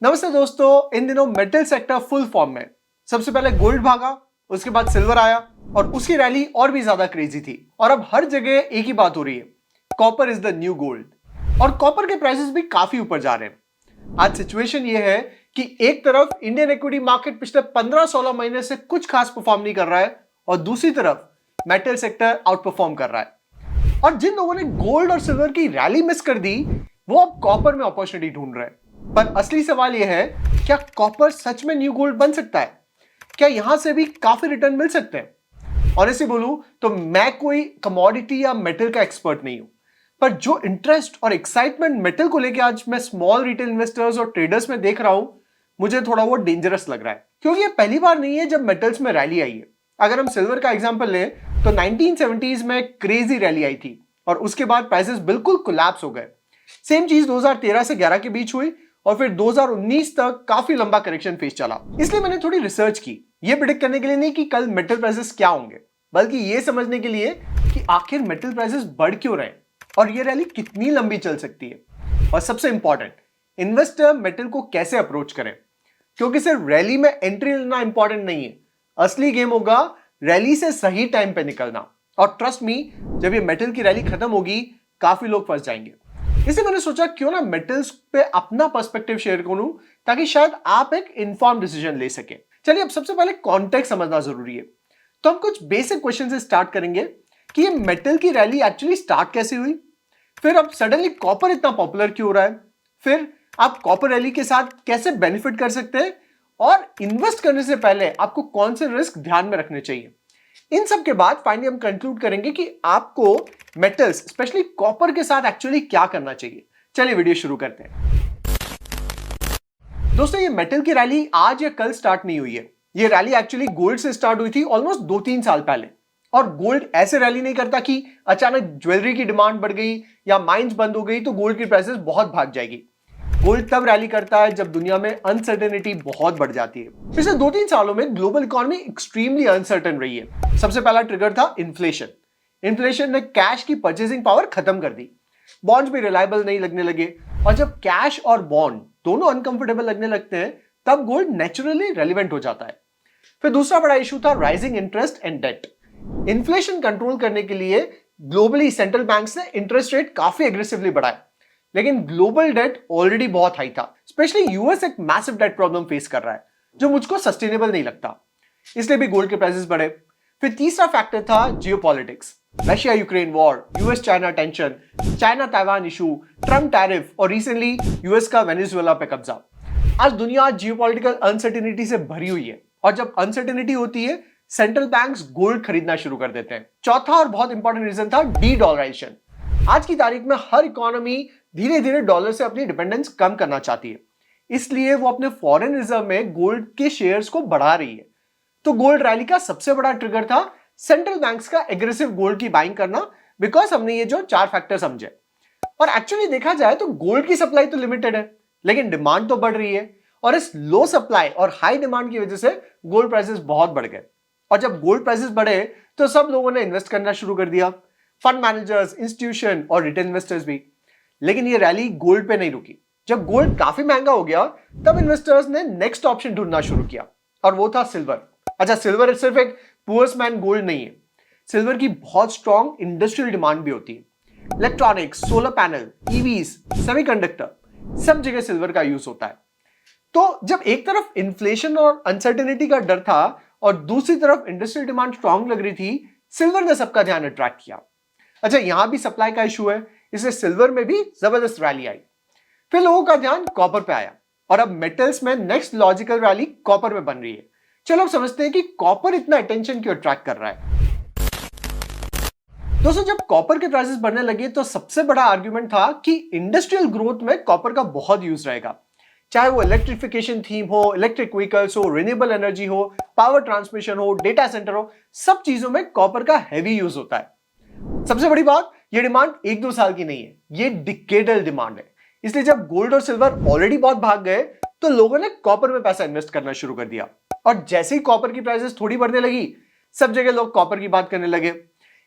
नमस्ते दोस्तों, इन दिनों मेटल सेक्टर फुल फॉर्म में। सबसे पहले गोल्ड भागा, उसके बाद सिल्वर आया और उसकी रैली और भी ज्यादा क्रेजी थी। और अब हर जगह एक ही बात हो रही है, copper is the new gold. और कॉपर के प्राइसेस भी काफी ऊपर जा रहे हैं। आज सिचुएशन ये है कि एक तरफ इंडियन इक्विटी मार्केट पिछले 15-16 महीने से कुछ खास परफॉर्म नहीं कर रहा है और दूसरी तरफ मेटल सेक्टर आउट परफॉर्म कर रहा है। और जिन लोगों ने गोल्ड और सिल्वर की रैली मिस कर दी, वो अब कॉपर में अपॉर्चुनिटी ढूंढ रहे हैं। पर असली सवाल यह है, क्या कॉपर सच में न्यू गोल्ड बन सकता है? क्या यहां से भी काफी रिटर्न मिल सकते हैं? ऑनेस्टली बोलूं तो मैं कोई कमोडिटी या मेटल का एक्सपर्ट नहीं हूं, पर जो इंटरेस्ट और एक्साइटमेंट मेटल को लेकर आज मैं स्मॉल रिटेल इन्वेस्टर्स और ट्रेडर्स में देख रहा हूं, मुझे थोड़ा वो डेंजरस लग रहा है। क्योंकि ये पहली बार नहीं है जब मेटल्स में रैली आई है। अगर हम सिल्वर का एग्जांपल लें तो 1970s में क्रेजी रैली आई थी और उसके बाद प्राइसेस बिल्कुल कोलैप्स हो गए। सेम चीज 2013 से 11 के बीच हुई और फिर 2019 तक काफी लंबा करेक्शन फेज चला। इसलिए मैंने थोड़ी रिसर्च की, ये प्रेडिक्ट करने के लिए नहीं कि कल मेटल प्राइसेस क्या होंगे, बल्कि ये समझने के लिए कि आखिर मेटल प्राइसेस बढ़ क्यों रहे और ये रैली कितनी लंबी चल सकती है। और सबसे इंपॉर्टेंट, इन्वेस्टर मेटल को कैसे अप्रोच करें, क्योंकि सिर्फ रैली में एंट्री लेना इंपॉर्टेंट नहीं है। असली गेम होगा रैली से सही टाइम पे निकलना। और ट्रस्ट मी, जब ये मेटल की रैली खत्म होगी, काफी लोग फंस जाएंगे। इसलिए मैंने सोचा क्यों ना मेटल्स पे अपना पर्सपेक्टिव शेयर करूं, ताकि शायद आप एक इन्फॉर्म डिसीजन ले सके। चलिए, अब सबसे पहले कॉन्टेक्स्ट समझना जरूरी है। तो हम कुछ बेसिक क्वेश्चन से स्टार्ट करेंगे कि ये मेटल की रैली एक्चुअली स्टार्ट कैसे हुई, फिर अब सडनली कॉपर इतना पॉपुलर क्यों हो रहा है, फिर आप कॉपर रैली के साथ कैसे बेनिफिट कर सकते हैं और इन्वेस्ट करने से पहले आपको कौन से रिस्क ध्यान में रखने चाहिए। इन सब के बाद फाइनली हम कंक्लूड करेंगे कि आपको मेटल्स स्पेशली कॉपर के साथ एक्चुअली क्या करना चाहिए। चलिए वीडियो शुरू करते हैं। दोस्तों, ये मेटल की रैली आज या कल स्टार्ट नहीं हुई है। ये रैली एक्चुअली गोल्ड से स्टार्ट हुई थी ऑलमोस्ट 2-3 साल पहले। और गोल्ड ऐसे रैली नहीं करता कि अचानक ज्वेलरी की डिमांड बढ़ गई या माइंस बंद हो गई तो गोल्ड की प्राइसेस बहुत भाग जाएगी। गोल्ड तब रैली करता है जब दुनिया में अनसर्टेनिटी बहुत बढ़ जाती है। पिछले 2-3 सालों में ग्लोबल इकोनॉमी एक्सट्रीमली अनसर्टेन रही है। सबसे पहला ट्रिगर था इन्फ्लेशन। इन्फ्लेशन ने कैश की परचेसिंग पावर खत्म कर दी, बॉन्ड्स भी रिलायबल नहीं लगने लगे। और जब कैश और बॉन्ड दोनों अनकंफर्टेबल लगने लगते हैं, तब गोल्ड नेचुरली रेलिवेंट हो जाता है। फिर दूसरा बड़ा इशू था rising interest and debt. Inflation control करने के लिए ग्लोबली सेंट्रल बैंक्स ने इंटरेस्ट रेट काफी एग्रेसिवली बढ़ाए, लेकिन ग्लोबल डेट ऑलरेडी बहुत हाई था। स्पेशली यूएस एक मैसिव डेट प्रॉब्लम फेस कर रहा है, जो मुझको सस्टेनेबल नहीं लगता। इसलिए भी गोल्ड के प्राइसेस बढ़े। फिर तीसरा फैक्टर था geopolitics. Russia Ukraine war, US China tension, China Taiwan issue, Trump tariff और रिसेंटली यूएस का वेनेजुएला पे कब्जा। आज दुनिया जियोपॉलिटिकल अनसर्टेनिटी से भरी हुई है और जब अनसर्टेनिटी होती है, सेंट्रल बैंक्स गोल्ड खरीदना शुरू कर देते हैं। चौथा और बहुत इंपॉर्टेंट रीजन था डी डॉलराइजेशन। आज की तारीख में हर इकोनॉमी धीरे धीरे डॉलर से अपनी डिपेंडेंस कम करना चाहती है, इसलिए वो अपने फॉरेन रिजर्व में गोल्ड के शेयर्स को बढ़ा रही है। तो गोल्ड रैली का सबसे बड़ा ट्रिगर था सेंट्रल बैंक्स का एग्रेसिव गोल्ड की बाइंग करना, बिकॉज हमने ये जो 4 फैक्टर समझे। और एक्चुअली देखा जाए तो गोल्ड की सप्लाई तो लिमिटेड है, लेकिन डिमांड तो बढ़ रही है। और इस लो सप्लाई और हाई डिमांड की वजह से गोल्ड प्राइसेस बहुत बढ़ गए। और जब गोल्ड प्राइसेस बढ़े तो सब लोगों ने इन्वेस्ट करना शुरू कर दिया, फंड मैनेजर्स, इंस्टीट्यूशन और रिटेल इन्वेस्टर्स भी। लेकिन ये रैली गोल्ड पे नहीं रुकी। जब गोल्ड काफी महंगा हो गया, तब इन्वेस्टर्स ने नेक्स्ट ऑप्शन ढूंढना शुरू किया और वो था सिल्वर। अच्छा, सिल्वर सिर्फ एक पुअर्स मैन गोल्ड नहीं है। सिल्वर की बहुत स्ट्रॉन्ग इंडस्ट्रियल डिमांड भी होती है। Electronics, solar panel, EVs, semiconductor, सब जगह सिल्वर का यूज होता है। तो जब एक तरफ इन्फ्लेशन और अनसर्टेनिटी का डर था और दूसरी तरफ इंडस्ट्रियल डिमांड स्ट्रॉन्ग लग रही थी, सिल्वर ने सबका ध्यान अट्रैक्ट किया। अच्छा, यहां भी सप्लाई का इशू है, इसलिए सिल्वर में भी जबरदस्त रैली आई। फिर लोगों का ध्यान कॉपर पे आया और अब मेटल्स में नेक्स्ट लॉजिकल रैली कॉपर में बन रही है। चलो अब समझते हैं कि कॉपर इतना अटेंशन क्यों अट्रैक्ट कर रहा है। दोस्तों, जब कॉपर के प्राइसेस बढ़ने लगे तो सबसे बड़ा आर्गुमेंट था कि इंडस्ट्रियल ग्रोथ में कॉपर का बहुत यूज रहेगा। चाहे वो इलेक्ट्रिफिकेशन थीम हो, इलेक्ट्रिक व्हीकल्स हो, रिन्यूएबल एनर्जी हो, पावर ट्रांसमिशन हो, डेटा सेंटर हो, सब चीजों में कॉपर का हैवी यूज होता है। सबसे बड़ी बात, ये डिमांड 1-2 साल की नहीं है, ये डिकेडल डिमांड है। इसलिए जब गोल्ड और सिल्वर ऑलरेडी बहुत भाग गए तो लोगों ने कॉपर में पैसा इन्वेस्ट करना शुरू कर दिया। और जैसे ही कॉपर की प्राइसेस थोड़ी बढ़ने लगी, सब जगह लोग कॉपर की बात करने लगे।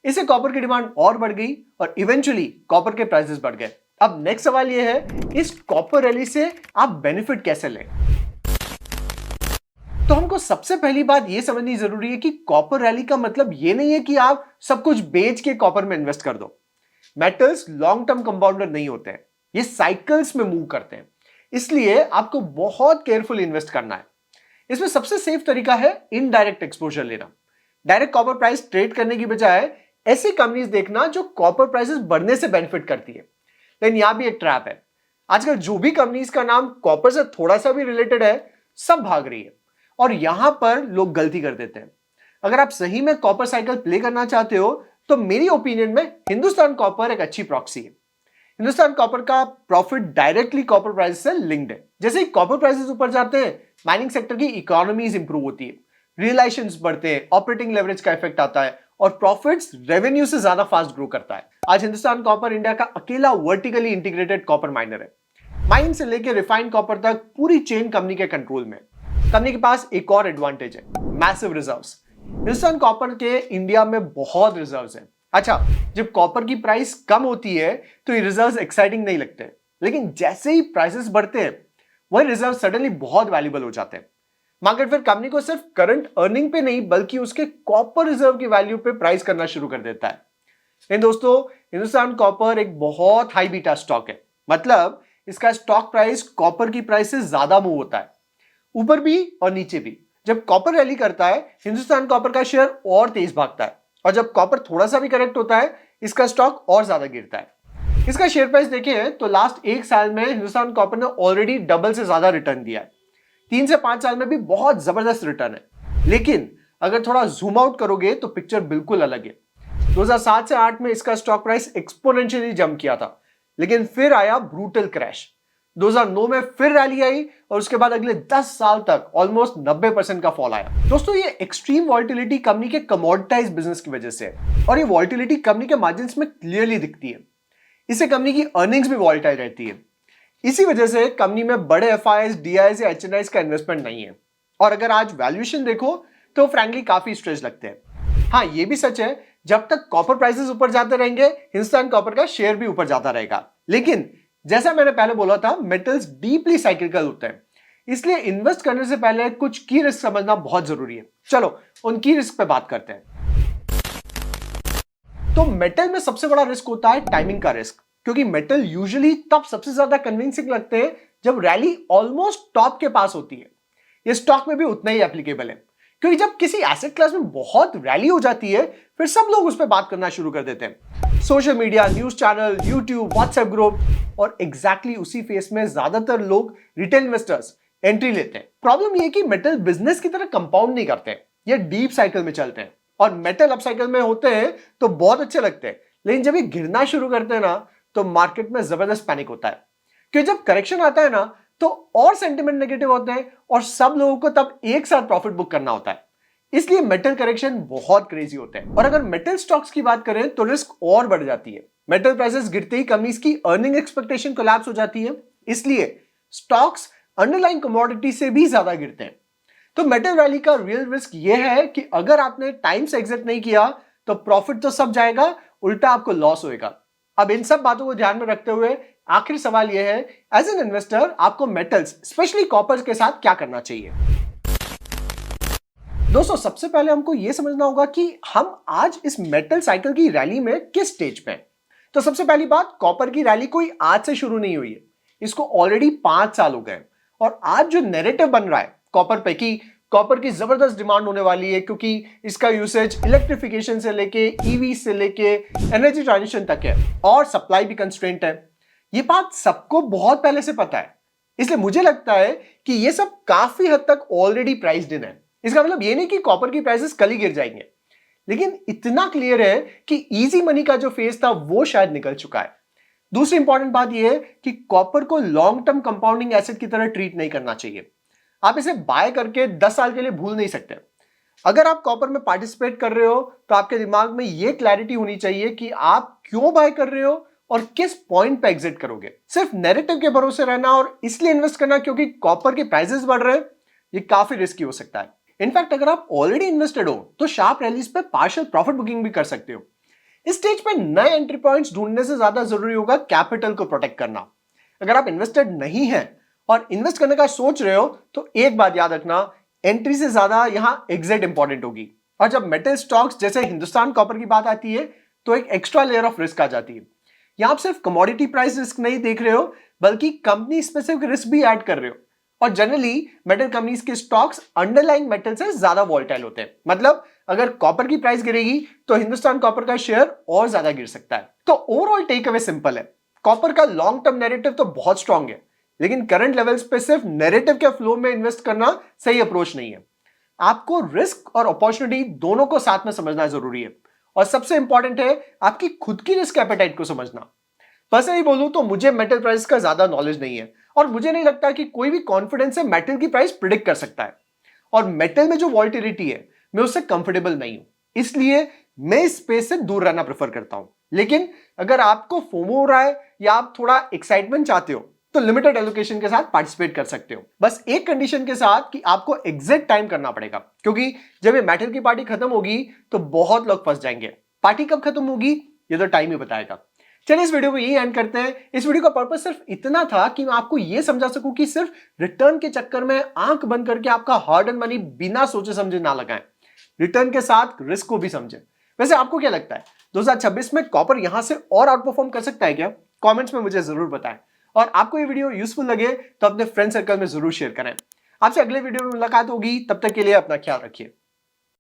इससे कॉपर की डिमांड और बढ़ गई और इवेंचुअली कॉपर के प्राइसेस बढ़ गए। अब नेक्स्ट सवाल यह है, इस कॉपर रैली से आप बेनिफिट कैसे लें? तो हमको सबसे पहली बात यह समझनी जरूरी है कि कॉपर रैली का मतलब यह नहीं है कि आप सब कुछ बेच के कॉपर में इन्वेस्ट कर दो। मेटल्स लॉन्ग टर्म कंपाउंडर नहीं होते हैं, ये साइकिल्स में मूव करते हैं, इसलिए आपको बहुत केयरफुल इन्वेस्ट करना है। इसमें सबसे सेफ तरीका है इनडायरेक्ट एक्सपोजर लेना। डायरेक्ट कॉपर प्राइस ट्रेड करने की बजाय ऐसी कंपनीज देखना जो कॉपर प्राइसेस बढ़ने से बेनिफिट करती है। लेकिन यहां भी एक ट्रैप है, आजकल जो भी कंपनीज का नाम कॉपर से थोड़ा सा भी रिलेटेड है सब भाग रही है, और यहां पर लोग गलती कर देते हैं। अगर आप सही में कॉपर साइकिल प्ले करना चाहते हो तो मेरी ओपिनियन में हिंदुस्तान कॉपर एक अच्छी प्रॉक्सी है। हिंदुस्तान कॉपर का प्रॉफिट डायरेक्टली कॉपर प्राइस से लिंक्ड है। जैसे ही कॉपर प्राइसेस ऊपर जाते हैं, माइनिंग सेक्टर की इकोनॉमीज इंप्रूव होती है, रियलाइजेशंस बढ़ते हैं, ऑपरेटिंग लेवरेज का इफेक्ट आता है और प्रॉफिट्स रेवेन्यू से ज्यादा फास्ट ग्रो करता है। आज हिंदुस्तान कॉपर इंडिया का अकेला वर्टिकली इंटीग्रेटेड कॉपर माइनर है। माइनिंग से लेकर रिफाइंड कॉपर तक पूरी चेन कंपनी के कंट्रोल में। कंपनी के पास एक और एडवांटेज है, मैसिव रिजर्व्स। हिंदुस्तान कॉपर के इंडिया में बहुत रिजर्व्स हैं। अच्छा, जब कॉपर की प्राइस कम होती है तो ये रिजर्व्स एक्साइटिंग नहीं लगते, लेकिन जैसे ही प्राइसेस बढ़ते हैं वही रिजर्व सडनली बहुत वैल्यूएबल हो जाते हैं। मार्केट फिर कंपनी को सिर्फ करंट अर्निंग पे नहीं बल्कि उसके कॉपर रिजर्व की वैल्यू पे प्राइस करना शुरू कर देता है। लेकिन दोस्तों, हिंदुस्तान कॉपर एक बहुत हाई बीटा स्टॉक है, मतलब इसका स्टॉक प्राइस कॉपर की प्राइस से ज्यादा मूव होता है, ऊपर भी और नीचे भी। जब कॉपर रैली करता है हिंदुस्तान कॉपर का शेयर और तेज भागता है, और जब कॉपर थोड़ा सा भी करेक्ट होता है इसका स्टॉक और ज्यादा गिरता है। इसका शेयर प्राइस देखें तो लास्ट एक साल में हिंदुस्तान कॉपर ने ऑलरेडी डबल से ज्यादा रिटर्न दिया है। 3 से 5 साल में भी बहुत जबरदस्त रिटर्न है। लेकिन अगर थोड़ा जूम आउट करोगे तो पिक्चर बिल्कुल अलग है। 2007 से 8 में इसका स्टॉक प्राइस एक्सपोनेंशियली जंप किया था, लेकिन फिर आया ब्रूटल क्रैश। 2009 में फिर रैली आई और उसके बाद अगले 10 साल तक ऑलमोस्ट 90% का फॉल आया। दोस्तों, ये एक्सट्रीम वॉल्टिलिटी कंपनी के कमोडिटाइज बिजनेस की वजह से है, और ये वॉल्टिलिटी कंपनी के मार्जिन्स में क्लियरली दिखती है। इससे कंपनी की अर्निंग्स भी वॉल्टाइल रहती है। इसी वजह से कंपनी में बड़े एफआईआईज, डीआईज या एचएनआईज का इन्वेस्टमेंट नहीं है। और अगर आज वैल्यूएशन देखो तो फ्रैंकली काफी स्ट्रेच लगते हैं। हाँ, ये भी सच है, जब तक कॉपर प्राइसेस ऊपर जाते रहेंगे हिंदुस्तान कॉपर का शेयर भी ऊपर जाता रहेगा। लेकिन जैसा मैंने पहले बोला था, मेटल्स डीपली साइक्लिकल होते हैं, इसलिए इन्वेस्ट करने से पहले कुछ की रिस्क समझना बहुत जरूरी है। चलो उन की रिस्क पे बात करते हैं। तो मेटल में सबसे बड़ा रिस्क होता है टाइमिंग का रिस्क, क्योंकि मेटल यूजुअली तब सबसे ज्यादा कन्विंसिंग लगते हैं जब रैली ऑलमोस्ट टॉप के पास होती है। ये स्टॉक में भी उतना ही एप्लीकेबल है, क्योंकि जब किसी एसेट क्लास में बहुत रैली हो जाती है फिर सब लोग उस पर बात करना शुरू कर देते हैं। Social media, news channel, YouTube, WhatsApp group, और एग्जैक्टली उसी फेस में ज्यादातर लोग रिटेल इन्वेस्टर्स एंट्री लेते हैं। प्रॉब्लम यह है कि मेटल बिजनेस की तरह कंपाउंड नहीं करते, ये डीप साइकिल में चलते हैं। और मेटल अप साइकिल में होते हैं तो बहुत अच्छे लगते हैं, लेकिन जब ये गिरना शुरू करते हैं ना तो मार्केट में जबरदस्त पैनिक होता है, क्योंकि जब करेक्शन आता है ना तो और सेंटिमेंट नेगेटिव होते हैं और सब लोगों को तब एक साथ प्रॉफिट बुक करना होता है। इसलिए मेटल करेक्शन बहुत क्रेजी होते हैं। और अगर मेटल स्टॉक्स की बात करें तो रिस्क और बढ़ जाती है। मेटल प्राइसेस गिरते ही कंपनीज की अर्निंग एक्सपेक्टेशन कोलैप्स हो जाती है, इसलिए स्टॉक्स अंडरलाइंग कमोडिटी से भी ज्यादा गिरते हैं। तो मेटल रैली का रियल रिस्क यह है कि अगर आपने टाइम से एग्जिट नहीं किया तो प्रॉफिट तो सब जाएगा, उल्टा आपको लॉस होएगा। अब इन सब बातों को ध्यान में रखते हुए आखिरी सवाल यह है, एज एन इन्वेस्टर आपको मेटल्स स्पेशली कॉपर के साथ क्या करना चाहिए? दोस्तों, सबसे पहले हमको यह समझना होगा कि हम आज इस मेटल साइकिल की रैली में किस स्टेज पे हैं। तो सबसे पहली बात, कॉपर की रैली कोई आज से शुरू नहीं हुई है, इसको ऑलरेडी 5 साल हो गए। और आज जो नैरेटिव बन रहा है कॉपर पे कि कॉपर की जबरदस्त डिमांड होने वाली है क्योंकि इसका यूसेज इलेक्ट्रिफिकेशन से लेके ईवी से लेके एनर्जी ट्रांजिशन तक है और सप्लाई भी कंस्ट्रेंट है, ये बात सबको बहुत पहले से पता है। इसलिए मुझे लगता है कि ये सब काफी हद तक ऑलरेडी प्राइस्ड इन है। इसका मतलब ये नहीं कि कॉपर की प्राइसेस कल ही गिर जाएंगे, लेकिन इतना क्लियर है कि इजी मनी का जो फेज था वो शायद निकल चुका है। दूसरी इंपॉर्टेंट बात यह है कि कॉपर को लॉन्ग टर्म कंपाउंडिंग एसेट की तरह ट्रीट नहीं करना चाहिए। आप इसे बाय करके 10 साल के लिए भूल नहीं सकते। अगर आप कॉपर में पार्टिसिपेट कर रहे हो तो आपके दिमाग में यह क्लैरिटी होनी चाहिए कि आप क्यों बाय कर रहे हो और किस पॉइंट पे एग्जिट करोगे। सिर्फ नैरेटिव के भरोसे रहना और इसलिए इन्वेस्ट करना क्योंकि कॉपर के प्राइसेस बढ़ रहे हैं, ये काफी रिस्की हो सकता है। इनफैक्ट अगर आप ऑलरेडी इन्वेस्टेड हो तो शार्प रैलीज पे पार्शियल प्रॉफिट बुकिंग भी कर सकते हो। इस स्टेज पे नए एंट्री पॉइंट्स ढूंढने से ज्यादा जरूरी होगा कैपिटल को प्रोटेक्ट करना। अगर आप इन्वेस्टेड नहीं हैं और इन्वेस्ट करने का सोच रहे हो तो एक बात याद रखना, एंट्री से ज्यादा यहां एग्जिट इंपॉर्टेंट होगी। और जब मेटल स्टॉक्स जैसे हिंदुस्तान कॉपर की बात आती है तो एक एक्स्ट्रा लेयर ऑफ रिस्क आ जाती है। यहां आप सिर्फ कमोडिटी प्राइस रिस्क नहीं देख रहे हो बल्कि कंपनी स्पेसिफिक रिस्क भी ऐड कर रहे हो। और जनरली मेटल कंपनीज के स्टॉक्स अंडरलाइंग मेटल से ज्यादा वॉलेटाइल होते हैं। मतलब अगर कॉपर की प्राइस गिरेगी तो हिंदुस्तान कॉपर का शेयर और ज्यादा गिर सकता है। तो ओवरऑल टेक अवे सिंपल है, कॉपर का लॉन्ग टर्म नैरेटिव तो बहुत स्ट्रांग है, लेकिन करंट लेवल्स पे सिर्फ नैरेटिव के फ्लो में इन्वेस्ट करना सही अप्रोच नहीं है। आपको रिस्क और अपॉर्चुनिटी दोनों को साथ में समझना जरूरी है। और सबसे इंपॉर्टेंट है आपकी खुद की रिस्क एपेटाइट को समझना। पर्सनली बोलूं तो मुझे मेटल प्राइस का ज्यादा नॉलेज नहीं है और मुझे नहीं लगता कि कोई भी कॉन्फिडेंस से मेटल की प्राइस प्रिडिक्ट कर सकता है। और मेटल में जो वॉलेटिलिटी है मैं उससे कंफर्टेबल नहीं हूं, इसलिए मैं इस स्पेस से दूर रहना प्रेफर करता हूं। लेकिन अगर आपको फोमो हो रहा है या आप थोड़ा एक्साइटमेंट चाहते हो तो लिमिटेड एलोकेशन के साथ पार्टिसिपेट कर सकते हो, बस एक कंडीशन के साथ कि आपको एग्जैक्ट टाइम करना पड़ेगा, क्योंकि जब ये मेटल की पार्टी खत्म होगी तो बहुत लोग फंस जाएंगे। पार्टी कब खत्म होगी ये तो टाइम ही बताएगा। चलिए इस वीडियो को यही एंड करते हैं। इस वीडियो का पर्पस सिर्फ इतना था कि मैं आपको यह समझा सकूं कि सिर्फ रिटर्न के चक्कर में आंख बंद करके आपका हार्ड एंड मनी बिना सोचे समझे ना लगाएं, रिटर्न के साथ रिस्क को भी समझें। वैसे आपको क्या लगता है 2026 में कॉपर यहां से और आउट परफॉर्म कर सकता है क्या? कमेंट्स में मुझे जरूर बताएं। और आपको ये वीडियो यूजफुल लगे तो अपने फ्रेंड सर्कल में जरूर शेयर करें। आपसे अगले वीडियो में मुलाकात होगी, तब तक के लिए अपना ख्याल रखिए।